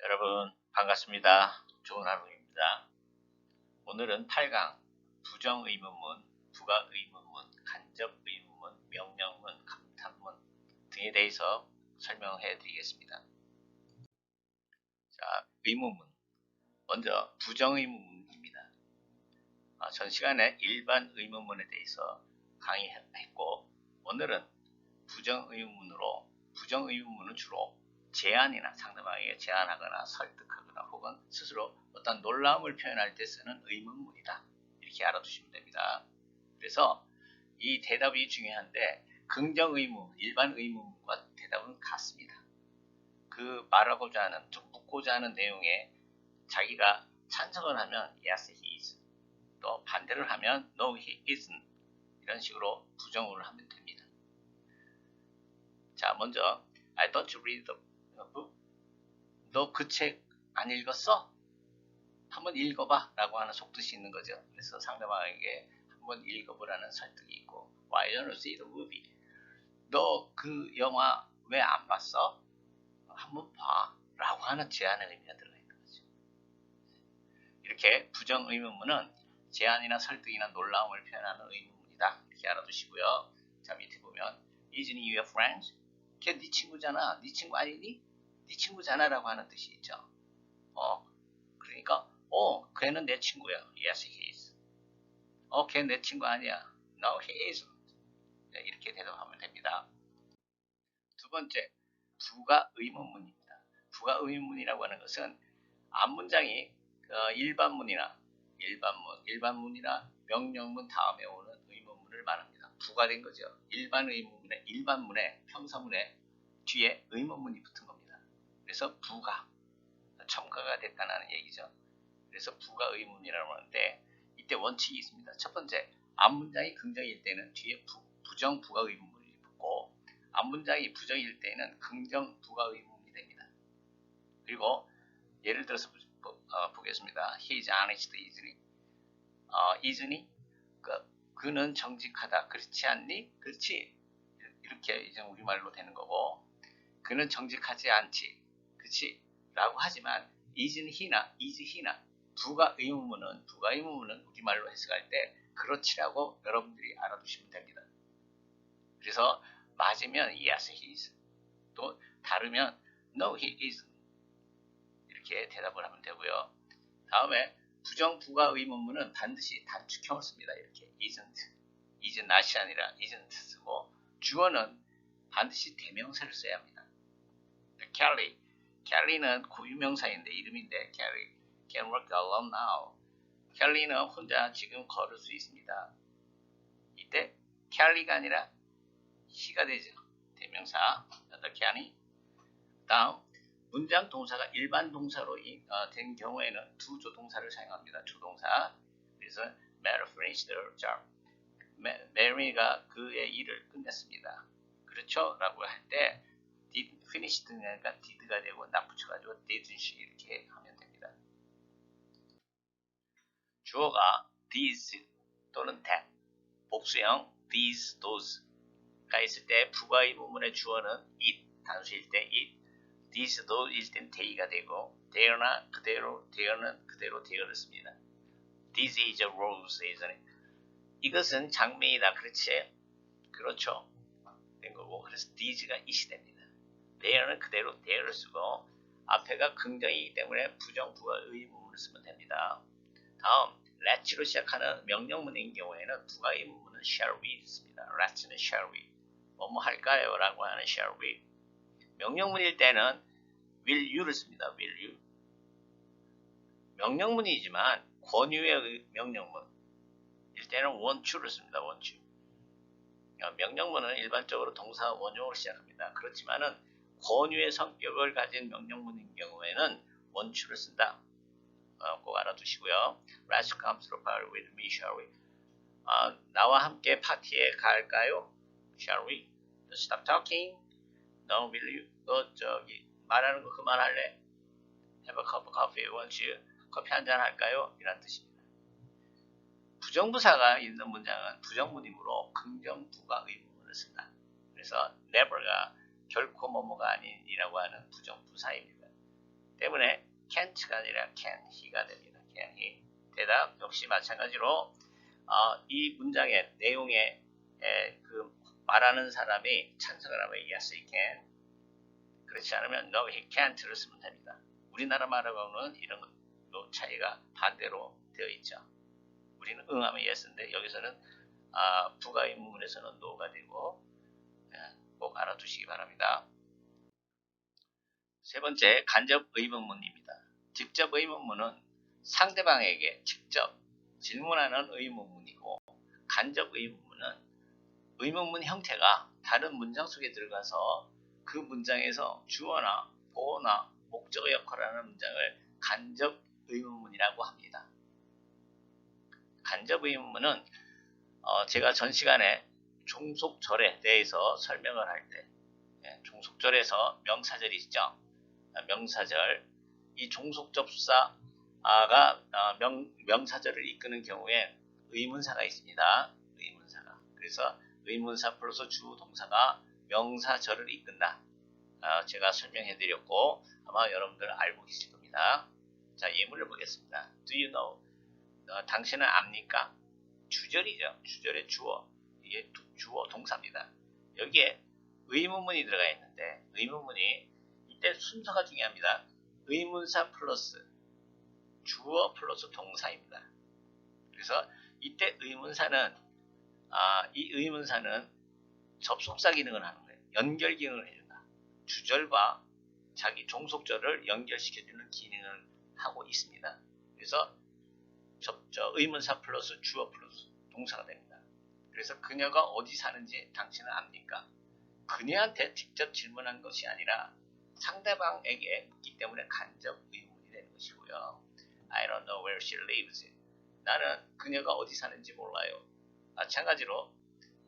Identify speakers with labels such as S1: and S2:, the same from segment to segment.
S1: 여러분 반갑습니다. 좋은 하루입니다. 오늘은 8강 부정의문문, 부가의문문, 간접의문문, 명령문, 감탄문 등에 대해서 설명해 드리겠습니다. 자, 의문문. 먼저 부정의문문입니다. 전 시간에 일반 의문문에 대해서 강의했고, 오늘은 부정의문문은 주로 제안이나 상대방에게 제안하거나 설득하거나 혹은 스스로 어떤 놀라움을 표현할 때 쓰는 의문문이다. 이렇게 알아두시면 됩니다. 그래서 이 대답이 중요한데 긍정의문문, 일반 의문문과 대답은 같습니다. 그 말하고자 하는, 좀 묻고자 하는 내용에 자기가 찬성을 하면 yes, he is, 또 반대를 하면 no, he isn't, 이런 식으로 부정을 하면 됩니다. 자, 먼저 I don't read the book. 너 그 책 안 읽었어? 한번 읽어봐 라고 하는 속뜻이 있는 거죠. 그래서 상대방에게 한번 읽어보라는 설득이 있고, Why don't you see the movie? 너 그 영화 왜 안 봤어? 한번 봐 라고 하는 제안의 의미가 들어있는 거죠. 이렇게 부정의문문은 제안이나 설득이나 놀라움을 표현하는 의문문이다. 이렇게 알아두시고요. 자, 밑에 보면 Isn't he your friend? 걔 네 친구잖아. 네 친구 아니니? 네 친구잖아 라고 하는 뜻이 있죠. 그러니까 걔는 내 친구야. Yes, he is. 걔 내 친구 아니야. No, he isn't. 네, 이렇게 대답하면 됩니다. 두 번째, 부가의문문입니다. 부가의문문이라고 하는 것은 앞문장이 일반문이나 명령문 다음에 오는 의문문을 말합니다. 부가된 거죠. 일반문에 평서문에 뒤에 의문문이 붙은 겁니다. 그래서 부가, 첨가가 됐다는 얘기죠. 그래서 부가의문이라고 하는데, 이때 원칙이 있습니다. 첫 번째, 앞문장이 긍정일 때는 뒤에 부정 부가의문문이 붙고, 앞문장이 부정일 때는 긍정 부가의문문이 됩니다. 그리고 예를 들어서 보겠습니다. He is honest, isn't he? isn't he? 그는 정직하다. 그렇지 않니? 그렇지. 이렇게 이제 우리말로 되는 거고, 그는 정직하지 않지. 그렇지? 라고 하지만 isn't he나 is he나 부가의문문은 우리말로 해석할 때 그렇지라고 여러분들이 알아두시면 됩니다. 그래서 맞으면 yes, he is. 또 다르면 no, he isn't. 이렇게 대답을 하면 되고요. 다음에 부정 부가의문문은 반드시 단축형을 씁니다. 이렇게 is not이 아니라 isn't 쓰고, 주어는 반드시 대명사를 써야 합니다. 켈리는 고유명사인데, 이름인데, 켈리 can walk alone now. 켈리는 혼자 지금 걸을 수 있습니다. 이때 켈리가 아니라 he가 되죠. 대명사. can. 다음, 문장 동사가 일반 동사로 된 경우에는 두 조동사를 사용합니다. 조동사. 그래서 Mary finished her job. 메리가 그의 일을 끝냈습니다. 그렇죠? 라고 할 때 did finished가 did가 되고 납붙여가지고 didn't 이렇게 하면 됩니다. 주어가 these 또는 that, 복수형 these, those가 있을 때 부가의문문의 주어는 it, 단수일 때 it, these, those일 땐 they가 되고, they는 그대로 they를 씁니다. This is a rose, isn't it? 이것은 장미이다. 그렇지? 그렇죠. 된 거고, 그래서 these가 it이 됩니다. they는 그대로 they를 쓰고, 앞에가 긍정이기 때문에 부정 부가의문문을 쓰면 됩니다. 다음, let'로 시작하는 명령문인 경우에는 부가의문문은 shall we 씁니다. let'는 shall we, 뭐뭐 할까요? 라고 하는 shall we. 명령문일 때는 will you를 씁니다. will you. 명령문이지만 권유의 명령문일 때는 want to를 씁니다. want to. 명령문은 일반적으로 동사 원형으로 시작합니다. 그렇지만은 권유의 성격을 가진 명령문인 경우에는 want to를 쓴다. 꼭 알아두시고요. Let's come to the party with me, shall we? 나와 함께 파티에 갈까요? Shall we? Stop talking. No, will you? 너 말하는 거 그만할래? Have a cup of coffee. won't you? 커피 한잔 할까요? 이란 뜻입니다. 부정부사가 있는 문장은 부정문이므로 긍정 부가의문문을 쓴다. 그래서 never가 결코 뭐뭐가 아닌이라고 하는 부정부사입니다. 때문에 can't가 아니라 can he가 됩니다. can he. 대답 역시 마찬가지로 이 문장의 내용에 그 말하는 사람이 찬성을 하면 yes he can, 그렇지 않으면 no he can't를 쓰면 됩니다. 우리나라 말하고는 이런 차이가 반대로 되어 있죠. 우리는 응하면 yes인데 여기서는 부가 의문문에서는 no가 되고 꼭 알아두시기 바랍니다. 세 번째, 간접 의문문입니다. 직접 의문문은 상대방에게 직접 질문하는 의문문이고, 간접 의문문은 의문문 형태가 다른 문장 속에 들어가서 그 문장에서 주어나 보어나 목적어 역할을 하는 문장을 간접 의문문이라고 합니다. 간접 의문문은 제가 전 시간에 종속절에 대해서 설명을 할 때, 종속절에서 명사절이 있죠. 명사절, 이 종속접사가 명사절을 이끄는 경우에 의문사가 있습니다. 의문사가. 그래서 의문사 플러스 주 동사가 명사절을 이끈다. 제가 설명해 드렸고 아마 여러분들 알고 계실 겁니다. 자, 예문을 보겠습니다. Do you know? 당신은 압니까? 주절이죠. 주절의 주어. 이게 주어 동사입니다. 여기에 의문문이 들어가 있는데 의문문이 이때 순서가 중요합니다. 의문사 플러스 주어 플러스 동사입니다. 그래서 이때 의문사는 이 의문사는 접속사 기능을 하는 거예요. 연결 기능을 해준다. 주절과 자기 종속절을 연결시켜주는 기능을 하고 있습니다. 그래서 의문사 플러스 주어 플러스 동사가 됩니다. 그래서 그녀가 어디 사는지 당신은 압니까? 그녀한테 직접 질문한 것이 아니라 상대방에게 묻기 때문에 간접 의문이 되는 것이고요. I don't know where she lives. 나는 그녀가 어디 사는지 몰라요. 마찬가지로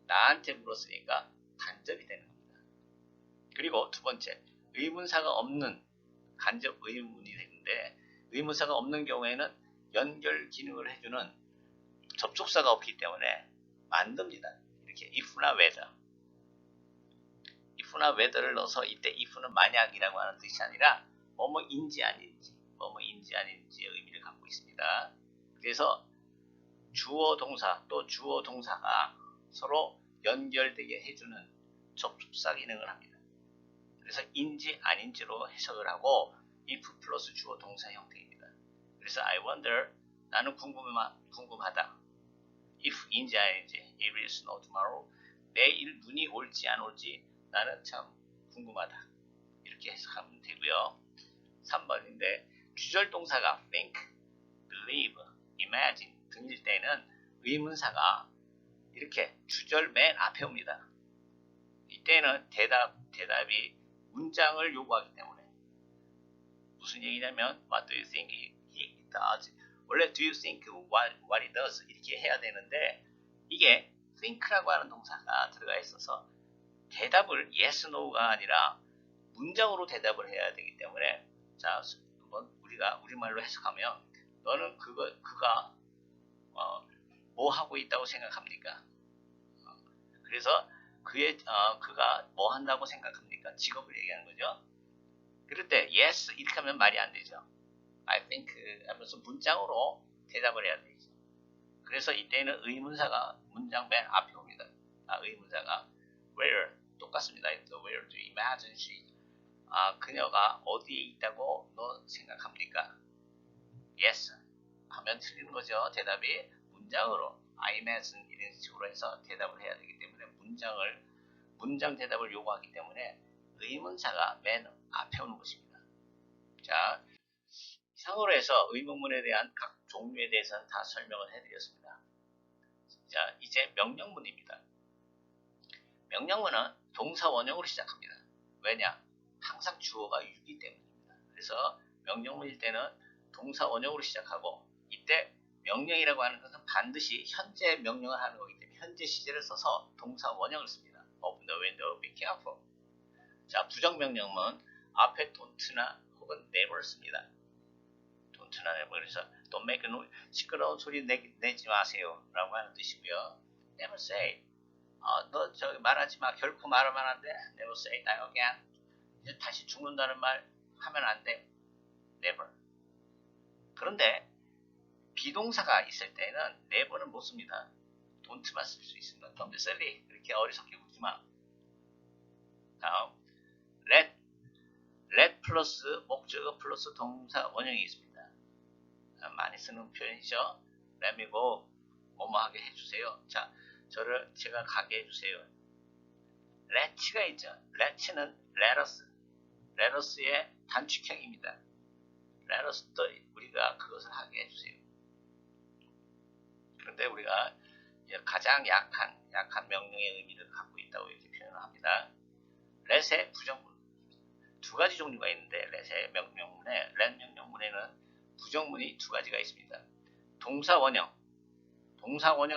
S1: 나한테 물었으니까 간접이 되는 겁니다. 그리고 두 번째, 의문사가 없는 간접 의문이 되는데 의문사가 없는 경우에는 연결 기능을 해주는 접속사가 없기 때문에 만듭니다. 이렇게 if나 whether. if나 whether를 넣어서 이때 if는 만약이라고 하는 뜻이 아니라 뭐뭐인지 아닌지의 의미를 갖고 있습니다. 그래서 주어 동사 또 주어 동사가 서로 연결되게 해주는 접속사 기능을 합니다. 그래서 인지 아닌지로 해석을 하고 if 플러스 주어 동사 형태입니다. 그래서 I wonder, 나는 궁금하다. if 인지 아닌지, it will snow tomorrow, 내일 눈이 올지 안 올지 나는 참 궁금하다. 이렇게 해석하면 되고요. 3번인데 주절 동사가 think, believe, imagine 등일 때는 의문사가 이렇게 주절 맨 앞에 옵니다. 이때는 대답이 문장을 요구하기 때문에 무슨 얘기냐면 What do you think he does? 원래 Do you think what he does? 이렇게 해야 되는데 이게 think라고 하는 동사가 들어가 있어서 대답을 yes, no가 아니라 문장으로 대답을 해야 되기 때문에 자, 한번 우리가 우리말로 해석하면 너는 그가 뭐 하고 있다고 생각합니까? 그래서 그가 뭐 한다고 생각합니까? 직업을 얘기하는 거죠. 그럴 때 yes 이렇게 하면 말이 안 되죠. I think 하면서 문장으로 대답을 해야 되죠. 그래서 이때는 의문사가 문장 맨 앞에 옵니다. 의문사가 where 똑같습니다. Where do you imagine she? 그녀가 어디에 있다고 너 생각합니까? Yes 하면 틀리는 거죠. 대답이 문장으로 I imagine 이런 식으로 해서 대답을 해야 되기 때문에 문장 대답을 요구하기 때문에 의문사가 맨 앞에 오는 것입니다. 자, 이상으로 해서 의문문에 대한 각 종류에 대해서는 다 설명을 해드렸습니다. 자, 이제 명령문입니다. 명령문은 동사 원형으로 시작합니다. 왜냐? 항상 주어가 유기 때문입니다. 그래서 명령문일 때는 동사 원형으로 시작하고 이때 명령이라고 하는 것은 반드시 현재 명령을 하는 거기 때문에 현재 시제를 써서 동사 원형을 씁니다. Open the window, be careful. 자, 부정명령문 앞에 don't나 혹은 never 씁니다. don't나 never. 그래서 don't make a noise, 시끄러운 소리 내지 마세요 라고 하는 뜻이고요. never say, 너 저기 말하지 마, 결코 말하면 안 돼. never say that again. 이제 다시 죽는다는 말 하면 안 돼. never. 그런데 비동사가 있을 때는 never는 못 씁니다. don't만 쓸 수 있습니다. Don't be silly. 이렇게 어리석게 묻지 마. 다음, let 플러스 목적어 플러스 동사 원형이 있습니다. 많이 쓰는 표현이죠. Let me go. 뭐뭐 하게 해주세요. 자, 제가 가게 해주세요. let가 있죠. let는 let us의 단축형입니다. let us도 우리가 그것을 하게 해주세요. 그런데 우리가 가장 약한 명령의 의미를 갖고 있다고 이렇게 표현을 합니다. let의 부정문. 두 가지 종류가 있는데 let 명령문에는 부정문이 두 가지가 있습니다. 동사 원형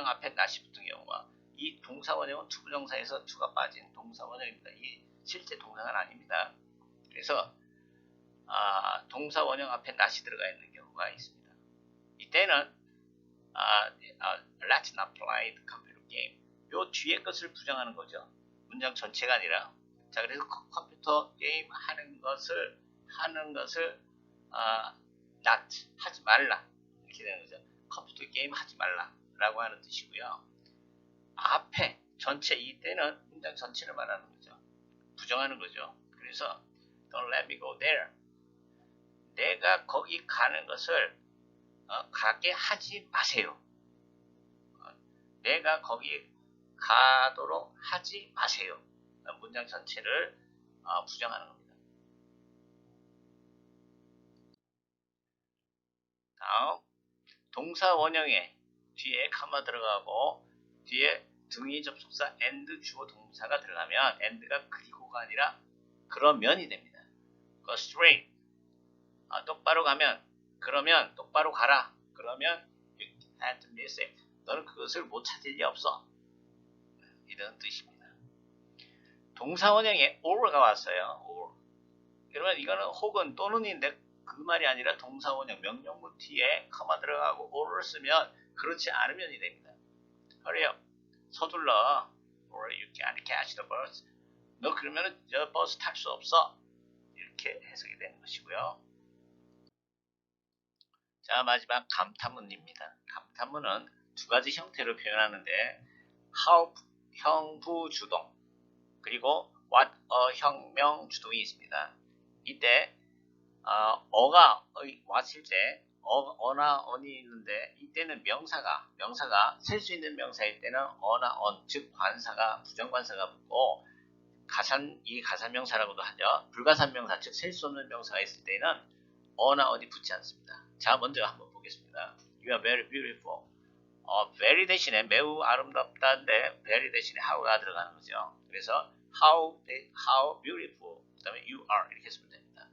S1: 앞에 not이 붙은 경우와 이 동사 원형은 투부정사에서 to가 빠진 동사 원형입니다. 이 실제 동사는 아닙니다. 그래서 동사 원형 앞에 not이 들어가 있는 경우가 있습니다. 이때는 let's not play the computer game. 요 뒤에 것을 부정하는 거죠. 문장 전체가 아니라. 자, 그래서 컴퓨터 게임 하는 것을 not 하지 말라 이렇게 되는 거죠. 컴퓨터 게임 하지 말라라고 하는 뜻이고요. 앞에 전체 이때는 문장 전체를 말하는 거죠. 부정하는 거죠. 그래서 don't let me go there. 내가 거기 가는 것을 가게 하지 마세요. 내가 거기 가도록 하지 마세요. 문장 전체를 부정하는 겁니다. 다음, 동사 원형에 뒤에 카마 들어가고 뒤에 등위 접속사 and 주어 동사가 들어가면 and가 그리고가 아니라 그러면이 됩니다. Go straight. 똑바로 가면, 그러면 똑바로 가라. 그러면 you can't miss it. 너는 그것을 못 찾을 리 없어. 이런 뜻입니다. 동사 원형에 or가 왔어요. or. 그러면 이거는 혹은 또는인데 그 말이 아니라 동사 원형 명령문 뒤에 커마 들어가고 or를 쓰면 그렇지 않으면이 됩니다. Hurry up. 서둘러. Or you can't catch the bus. 너 그러면 저 버스 탈 수 없어. 이렇게 해석이 되는 것이고요. 자, 마지막 감탄문입니다. 감탄문은 두 가지 형태로 표현하는데 how 형부주동 그리고 what 형명 주동이 있습니다. 이때 어가 왔을 때 어나 언이 있는데 이때는 명사가 셀 수 있는 명사일 때는 어나 언, 즉 관사가 부정관사가 붙고 이 가산명사라고도 하죠. 불가산명사, 즉 셀 수 없는 명사가 있을 때는 어나 언이 붙지 않습니다. 자, 먼저 한번 보겠습니다. You are very beautiful. very 대신에 매우 아름답다인데 very 대신에 how가 들어가는 거죠. 그래서 how beautiful 그 다음에 you are 이렇게 쓰면 됩니다.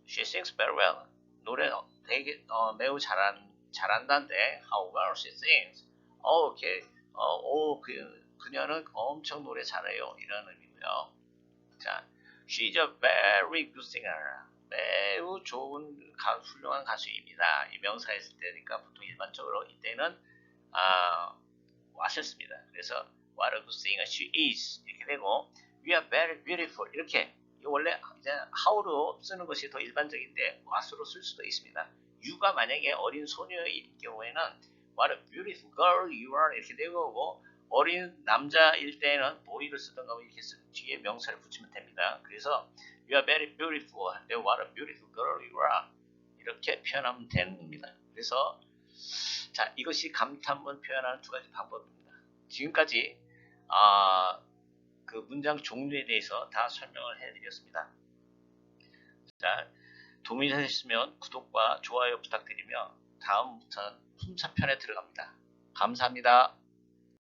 S1: She sings very well. 노래 되게 매우 잘한다는데 how well she sings. 그녀는 엄청 노래 잘해요. 이런 의미고요. 자, she's a very good singer. 매우 좋은 훌륭한 가수입니다. 이 명사했을 때니까 보통 일반적으로 이때는 왔었습니다. 그래서 what a good singer she is 이렇게 되고 you are very beautiful 이렇게 원래 이제 how로 쓰는 것이 더 일반적인데 what으로 쓸 수도 있습니다. you가 만약에 어린 소녀일 경우에는 what a beautiful girl you are 이렇게 되고 어린 남자일 때는 boy를 쓰던가 이렇게 뒤에 명사를 붙이면 됩니다. 그래서 you are very beautiful 한데 what a beautiful girl you are 이렇게 표현하면 되는 겁니다. 그래서 자, 이것이 감탄문 표현하는 두 가지 방법입니다. 지금까지 그 문장 종류에 대해서 다 설명을 해드렸습니다. 자, 도움이 되셨으면 구독과 좋아요 부탁드리며 다음부터는 훈사편에 들어갑니다. 감사합니다.